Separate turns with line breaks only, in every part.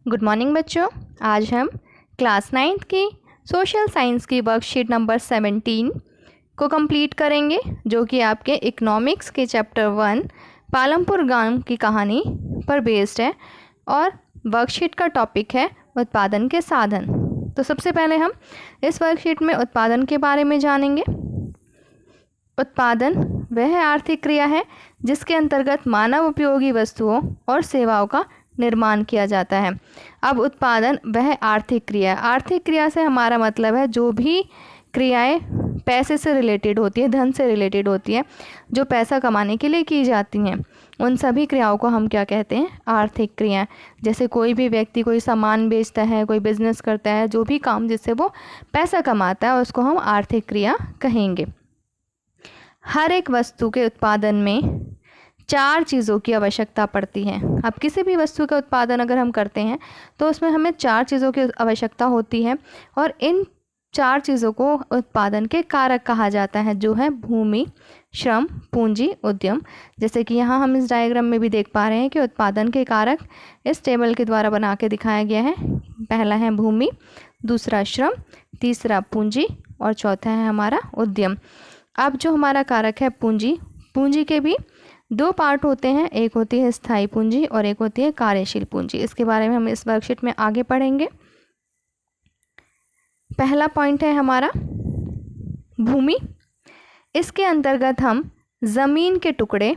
Good morning बच्चों। आज हम क्लास 9th की सोशल साइंस की वर्कशीट नंबर 17 को कंप्लीट करेंगे, जो कि आपके इकोनॉमिक्स के चैप्टर 1 पालमपुर गांव की कहानी पर बेस्ड है और वर्कशीट का टॉपिक है उत्पादन के साधन। तो सबसे पहले हम इस वर्कशीट में उत्पादन के बारे में जानेंगे। उत्पादन वह आर्थिक क्रिया है जिसके अंतर्गत मानव उपयोगी वस्तुओं और सेवाओं का निर्माण किया जाता है। अब उत्पादन वह आर्थिक क्रिया से हमारा मतलब है जो भी क्रियाएं पैसे से रिलेटेड होती है, धन से रिलेटेड होती है, जो पैसा कमाने के लिए की जाती हैं, उन सभी क्रियाओं को हम क्या कहते हैं? आर्थिक क्रियाएं। जैसे कोई भी व्यक्ति कोई सामान बेचता है, कोई बिजनेस करता है, जो भी काम जिससे वो पैसा कमाता है उसको हम आर्थिक क्रिया कहेंगे। हर एक वस्तु के उत्पादन में 4 चीज़ों की आवश्यकता पड़ती है। अब किसी भी वस्तु का उत्पादन अगर हम करते हैं तो उसमें हमें 4 चीज़ों की आवश्यकता होती है और इन 4 चीज़ों को उत्पादन के कारक कहा जाता है, जो है भूमि, श्रम, पूंजी, उद्यम। जैसे कि यहाँ हम इस डायग्राम में भी देख पा रहे हैं कि उत्पादन के कारक इस टेबल के द्वारा बना के दिखाया गया है। पहला है भूमि, दूसरा श्रम, तीसरा पूंजी और चौथा है हमारा उद्यम। अब जो हमारा कारक है पूंजी के भी 2 पार्ट होते हैं, एक होती है स्थायी पूंजी और एक होती है कार्यशील पूंजी। इसके बारे में हम इस वर्कशीट में आगे पढ़ेंगे। पहला पॉइंट है हमारा भूमि। इसके अंतर्गत हम जमीन के टुकड़े,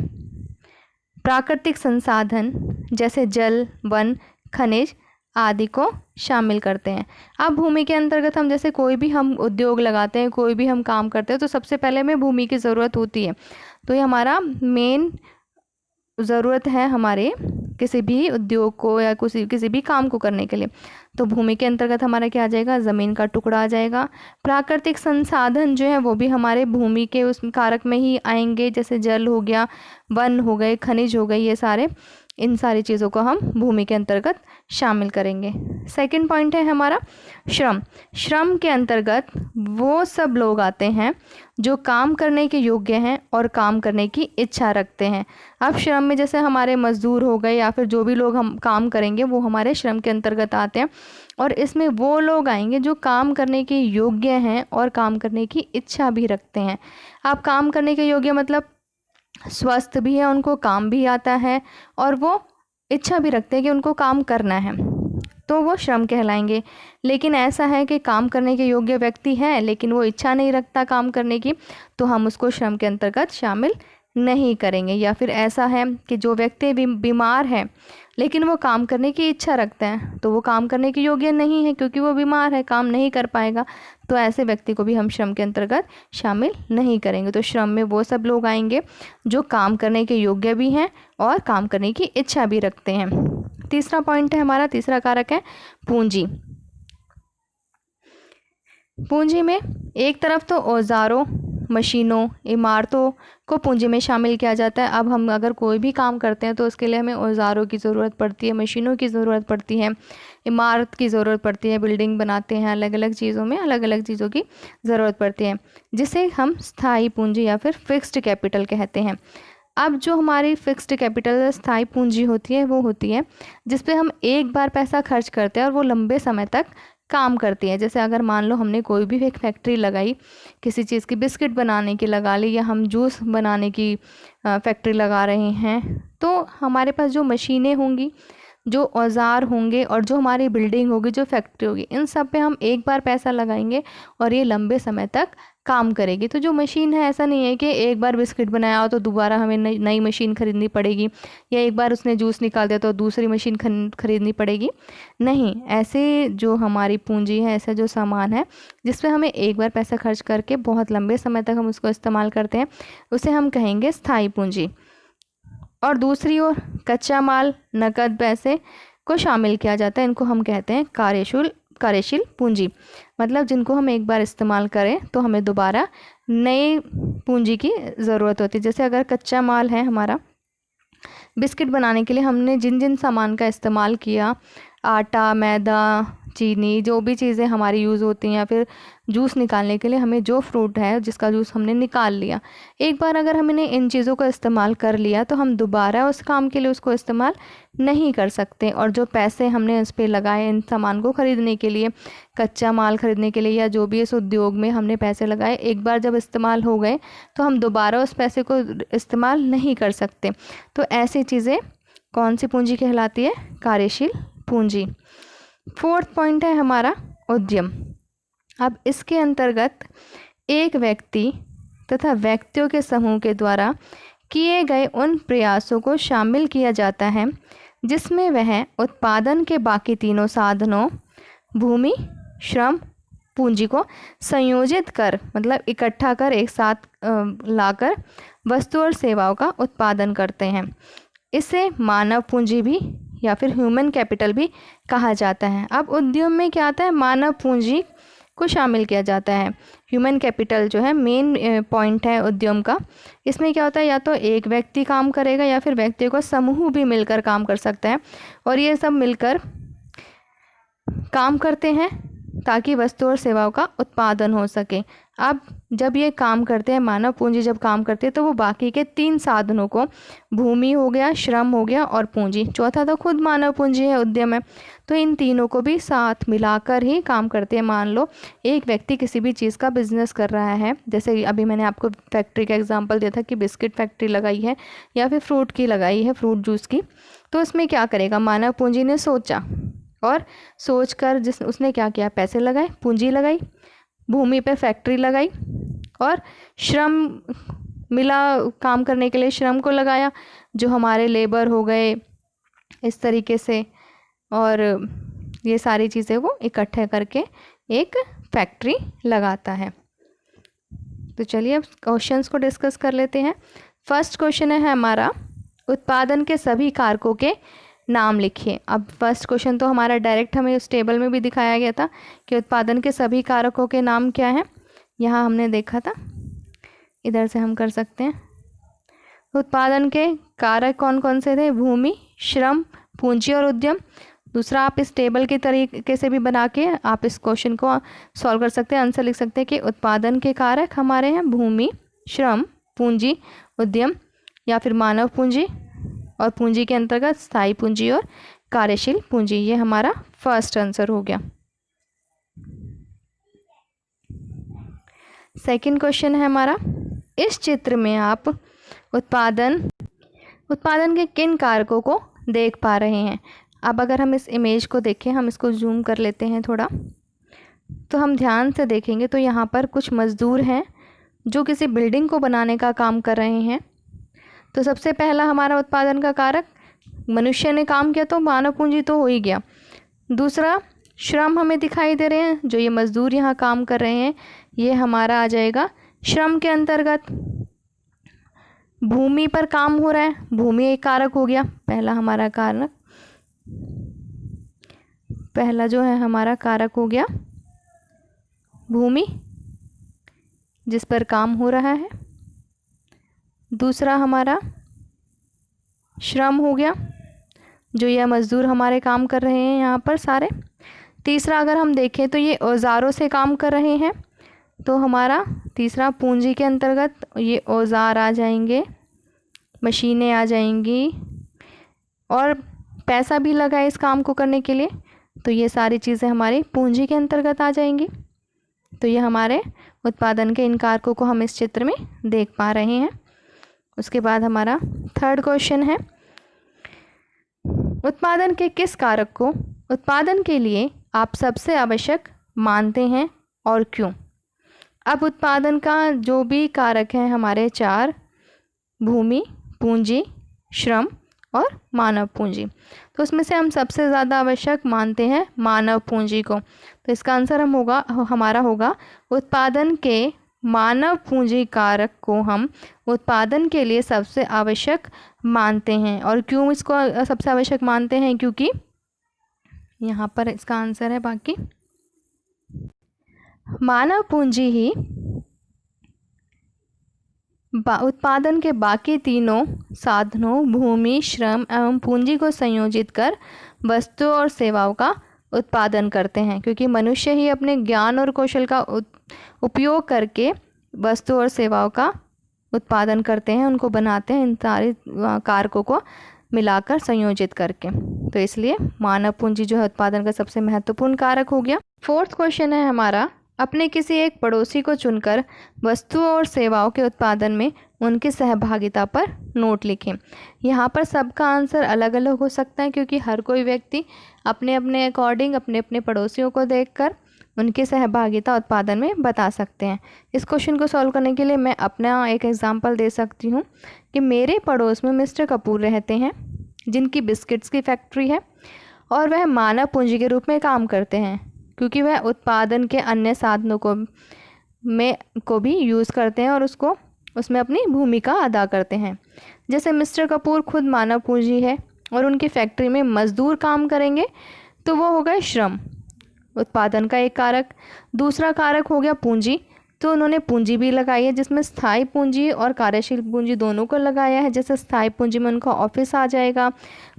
प्राकृतिक संसाधन जैसे जल, वन, खनिज आदि को शामिल करते हैं। अब भूमि के अंतर्गत हम जैसे कोई भी हम उद्योग लगाते हैं, कोई भी हम काम करते हैं, तो सबसे पहले हमें भूमि की ज़रूरत होती है। तो ये हमारा मेन ज़रूरत है हमारे किसी भी उद्योग को या किसी भी काम को करने के लिए। तो भूमि के अंतर्गत हमारा क्या आ जाएगा? ज़मीन का टुकड़ा आ जाएगा। प्राकृतिक संसाधन जो है वो भी हमारे भूमि के उस कारक में ही आएंगे, जैसे जल हो गया, वन हो गए, खनिज हो गए, ये सारे इन सारी चीज़ों को हम भूमि के अंतर्गत शामिल करेंगे। सेकंड पॉइंट है हमारा श्रम। श्रम के अंतर्गत वो सब लोग आते हैं जो काम करने के योग्य हैं और काम करने की इच्छा रखते हैं। अब श्रम में जैसे हमारे मजदूर हो गए या फिर जो भी लोग हम काम करेंगे वो हमारे श्रम के अंतर्गत आते हैं, और इसमें वो लोग आएंगे जो काम करने के योग्य हैं और काम करने की इच्छा भी रखते हैं। आप काम करने के योग्य मतलब स्वस्थ भी है, उनको काम भी आता है और वो इच्छा भी रखते हैं कि उनको काम करना है, तो वो श्रम कहलाएंगे। लेकिन ऐसा है कि काम करने के योग्य व्यक्ति है लेकिन वो इच्छा नहीं रखता काम करने की, तो हम उसको श्रम के अंतर्गत शामिल नहीं करेंगे। या फिर ऐसा है कि जो व्यक्ति बीमार है लेकिन वो काम करने की इच्छा रखता है, तो वो काम करने के योग्य नहीं है क्योंकि वो बीमार है, काम नहीं कर पाएगा, तो ऐसे व्यक्ति को भी हम श्रम के अंतर्गत शामिल नहीं करेंगे। तो श्रम में वो सब लोग आएंगे जो काम करने के योग्य भी हैं और काम करने की इच्छा भी रखते हैं। तीसरा पॉइंट है हमारा, तीसरा कारक है पूंजी। पूंजी में एक तरफ तो औजारों, मशीनों, इमारतों को पूंजी में शामिल किया जाता है। अब हम अगर कोई भी काम करते हैं तो उसके लिए हमें औजारों की ज़रूरत पड़ती है, मशीनों की ज़रूरत पड़ती है, इमारत की ज़रूरत पड़ती है, बिल्डिंग बनाते हैं, अलग अलग चीज़ों में अलग अलग चीज़ों की ज़रूरत पड़ती है, जिसे हम स्थायी पूंजी या फिर फिक्स्ड कैपिटल कहते हैं। अब जो हमारी फिक्स्ड कैपिटल स्थायी पूंजी होती है वो होती है जिस पे हम एक बार पैसा खर्च करते हैं और वो लंबे समय तक काम करती है। जैसे अगर मान लो हमने कोई भी एक फैक्ट्री लगाई, किसी चीज़ की बिस्किट बनाने की लगा ली, या हम जूस बनाने की फैक्ट्री लगा रहे हैं, तो हमारे पास जो मशीनें होंगी, जो औजार होंगे और जो हमारी बिल्डिंग होगी, जो फैक्ट्री होगी, इन सब पे हम एक बार पैसा लगाएंगे और ये लंबे समय तक काम करेगी। तो जो मशीन है, ऐसा नहीं है कि एक बार बिस्किट बनाया हो तो दोबारा हमें नई मशीन खरीदनी पड़ेगी, या एक बार उसने जूस निकाल दिया तो दूसरी मशीन खरीदनी पड़ेगी। नहीं, ऐसे जो हमारी पूंजी है, ऐसा जो सामान है जिस पे हमें एक बार पैसा खर्च करके बहुत लंबे समय तक हम उसको इस्तेमाल करते हैं, उसे हम कहेंगे स्थायी पूंजी। और दूसरी ओर कच्चा माल, नकद पैसे को शामिल किया जाता है, इनको हम कहते हैं कार्यशील पूंजी। मतलब जिनको हम एक बार इस्तेमाल करें तो हमें दोबारा नई पूंजी की ज़रूरत होती है। जैसे अगर कच्चा माल है हमारा, बिस्किट बनाने के लिए हमने जिन जिन सामान का इस्तेमाल किया, आटा, मैदा, चीनी, जो भी चीज़ें हमारी यूज़ होती हैं, या फिर जूस निकालने के लिए हमें जो फ्रूट है जिसका जूस हमने निकाल लिया, एक बार अगर हमने इन चीज़ों का इस्तेमाल कर लिया तो हम दोबारा उस काम के लिए उसको इस्तेमाल नहीं कर सकते। और जो पैसे हमने उस पर लगाए इन सामान को ख़रीदने के लिए, कच्चा माल ख़रीदने के लिए, या जो भी इस उद्योग में हमने पैसे लगाए, एक बार जब इस्तेमाल हो गए तो हम दोबारा उस पैसे को इस्तेमाल नहीं कर सकते। तो ऐसी चीज़ें कौन सी पूंजी कहलाती है? कार्यशील पूंजी। फोर्थ पॉइंट है हमारा उद्यम। अब इसके अंतर्गत एक व्यक्ति तथा व्यक्तियों के समूह के द्वारा किए गए उन प्रयासों को शामिल किया जाता है जिसमें वह उत्पादन के बाकी तीनों साधनों भूमि, श्रम, पूंजी को संयोजित कर, मतलब इकट्ठा कर, एक साथ लाकर वस्तु और सेवाओं का उत्पादन करते हैं। इसे मानव पूंजी भी या फिर ह्यूमन कैपिटल भी कहा जाता है। अब उद्यम में क्या आता है? मानव पूंजी को शामिल किया जाता है। ह्यूमन कैपिटल जो है मेन पॉइंट है उद्यम का। इसमें क्या होता है? या तो एक व्यक्ति काम करेगा या फिर व्यक्तियों का समूह भी मिलकर काम कर सकता है, और ये सब मिलकर काम करते हैं ताकि वस्तु और सेवाओं का उत्पादन हो सके। अब जब ये काम करते हैं, मानव पूंजी जब काम करते हैं, तो वो बाकी के 3 साधनों को, भूमि हो गया, श्रम हो गया और पूंजी, चौथा तो खुद मानव पूंजी है, उद्यम है, तो इन तीनों को भी साथ मिलाकर ही काम करते हैं। मान लो एक व्यक्ति किसी भी चीज़ का बिजनेस कर रहा है, जैसे अभी मैंने आपको फैक्ट्री का एग्जाम्पल दिया था कि बिस्किट फैक्ट्री लगाई है या फिर फ्रूट की लगाई है, फ्रूट जूस की, तो उसमें क्या करेगा? मानव पूंजी ने सोचा, और सोचकर उसने क्या किया? पैसे लगाए, पूंजी लगाई, भूमि पे फैक्ट्री लगाई, और श्रम मिला काम करने के लिए, श्रम को लगाया, जो हमारे लेबर हो गए इस तरीके से, और ये सारी चीज़ें वो इकट्ठे करके एक फैक्ट्री लगाता है। तो चलिए अब क्वेश्चंस को डिस्कस कर लेते हैं। फर्स्ट क्वेश्चन है हमारा, उत्पादन के सभी कारकों के नाम लिखिए। अब फर्स्ट क्वेश्चन तो हमारा डायरेक्ट हमें उस टेबल में भी दिखाया गया था कि उत्पादन के सभी कारकों के नाम क्या हैं, यहाँ हमने देखा था, इधर से हम कर सकते हैं। उत्पादन के कारक कौन कौन से थे? भूमि, श्रम, पूंजी और उद्यम। दूसरा, आप इस टेबल के तरीके से भी बना के आप इस क्वेश्चन को सॉल्व कर सकते हैं, आंसर लिख सकते हैं कि उत्पादन के कारक हमारे हैं भूमि, श्रम, पूंजी, उद्यम या फिर मानव पूंजी, और पूंजी के अंतर्गत स्थायी पूंजी और कार्यशील पूंजी। ये हमारा फर्स्ट आंसर हो गया। सेकंड क्वेश्चन है हमारा, इस चित्र में आप उत्पादन के किन कारकों को देख पा रहे हैं? अब अगर हम इस इमेज को देखें, हम इसको जूम कर लेते हैं थोड़ा, तो हम ध्यान से देखेंगे तो यहाँ पर कुछ मज़दूर हैं जो किसी बिल्डिंग को बनाने का काम कर रहे हैं। तो सबसे पहला हमारा उत्पादन का कारक, मनुष्य ने काम किया तो मानव पूंजी तो हो ही गया। दूसरा, श्रम हमें दिखाई दे रहे हैं, जो ये मज़दूर यहाँ काम कर रहे हैं, ये हमारा आ जाएगा श्रम के अंतर्गत। भूमि पर काम हो रहा है, भूमि एक कारक हो गया, पहला हमारा कारक, पहला जो है हमारा कारक हो गया भूमि, जिस पर काम हो रहा है। दूसरा हमारा श्रम हो गया, जो यह मज़दूर हमारे काम कर रहे हैं यहाँ पर सारे। तीसरा, अगर हम देखें तो ये औज़ारों से काम कर रहे हैं, तो हमारा तीसरा पूंजी के अंतर्गत ये औज़ार आ जाएंगे, मशीनें आ जाएंगी, और पैसा भी लगा इस काम को करने के लिए, तो ये सारी चीज़ें हमारी पूंजी के अंतर्गत आ जाएंगी। तो ये हमारे उत्पादन के इन कारकों को हम इस चित्र में देख पा रहे हैं। उसके बाद हमारा थर्ड क्वेश्चन है, उत्पादन के किस कारक को उत्पादन के लिए आप सबसे आवश्यक मानते हैं और क्यों? अब उत्पादन का जो भी कारक है हमारे 4, भूमि, पूंजी, श्रम और मानव पूंजी, तो उसमें से हम सबसे ज़्यादा आवश्यक मानते हैं मानव पूंजी को। तो इसका आंसर हमारा होगा उत्पादन के मानव पूंजी कारक को हम उत्पादन के लिए सबसे आवश्यक मानते हैं। और क्यों इसको सबसे आवश्यक मानते हैं? क्योंकि यहाँ पर इसका आंसर है, बाकी मानव पूंजी ही उत्पादन के बाकी तीनों साधनों भूमि, श्रम एवं पूंजी को संयोजित कर वस्तुओं और सेवाओं का उत्पादन करते हैं, क्योंकि मनुष्य ही अपने ज्ञान और कौशल का उपयोग करके वस्तु और सेवाओं का उत्पादन करते हैं, उनको बनाते हैं, इन सारे कारकों को मिलाकर संयोजित करके। तो इसलिए मानव पूंजी जो है उत्पादन का सबसे महत्वपूर्ण कारक हो गया। फोर्थ क्वेश्चन है हमारा, अपने किसी एक पड़ोसी को चुनकर वस्तुओं और सेवाओं के उत्पादन में उनकी सहभागिता पर नोट लिखें। यहाँ पर सबका आंसर अलग अलग हो सकता है, क्योंकि हर कोई व्यक्ति अपने अपने अकॉर्डिंग अपने अपने पड़ोसियों को देखकर उनकी सहभागिता उत्पादन में बता सकते हैं। इस क्वेश्चन को सॉल्व करने के लिए मैं अपना एक एग्जांपल दे सकती हूँ कि मेरे पड़ोस में मिस्टर कपूर रहते हैं, जिनकी बिस्किट्स की फैक्ट्री है, और वह मानव पूंजी के रूप में काम करते हैं, क्योंकि वह उत्पादन के अन्य साधनों को भी यूज़ करते हैं और उसमें अपनी भूमिका अदा करते हैं। जैसे मिस्टर कपूर खुद मानव पूंजी है और उनकी फैक्ट्री में मजदूर काम करेंगे, तो वो हो गए श्रम, उत्पादन का एक कारक। दूसरा कारक हो गया पूंजी, तो उन्होंने पूंजी भी लगाई है, जिसमें स्थायी पूंजी और कार्यशील पूंजी दोनों को लगाया है। जैसे स्थायी पूंजी में उनका ऑफिस आ जाएगा,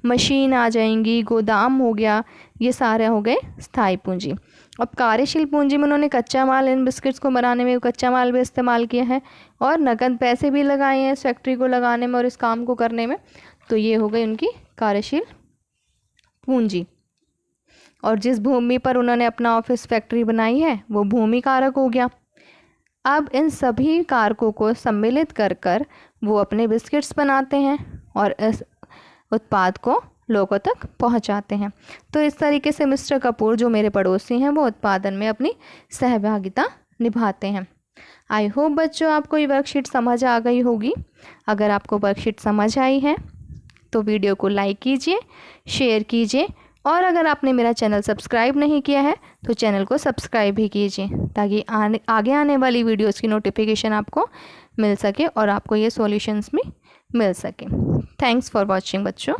मशीन आ जाएंगी, गोदाम हो गया, ये सारे हो गए स्थायी पूंजी। अब कार्यशील पूंजी में उन्होंने कच्चा माल, इन बिस्किट्स को बनाने में कच्चा माल भी इस्तेमाल किया है और नकद पैसे भी लगाए हैं इस फैक्ट्री को लगाने में और इस काम को करने में, तो ये हो गई उनकी कार्यशील पूंजी। और जिस भूमि पर उन्होंने अपना ऑफिस फैक्ट्री बनाई है वो भूमि कारक हो गया। अब इन सभी कारकों को सम्मिलित कर वो अपने बिस्किट्स बनाते हैं और इस उत्पाद को लोगों तक पहुंचाते हैं। तो इस तरीके से मिस्टर कपूर जो मेरे पड़ोसी हैं वो उत्पादन में अपनी सहभागिता निभाते हैं। आई होप बच्चों आपको ये वर्कशीट समझ आ गई होगी। अगर आपको वर्कशीट समझ आई है तो वीडियो को लाइक कीजिए, शेयर कीजिए, और अगर आपने मेरा चैनल सब्सक्राइब नहीं किया है तो चैनल को सब्सक्राइब भी कीजिए, ताकि आगे आने वाली वीडियोस की नोटिफिकेशन आपको मिल सके और आपको ये सॉल्यूशंस भी मिल सके। थैंक्स फॉर वॉचिंग बच्चों।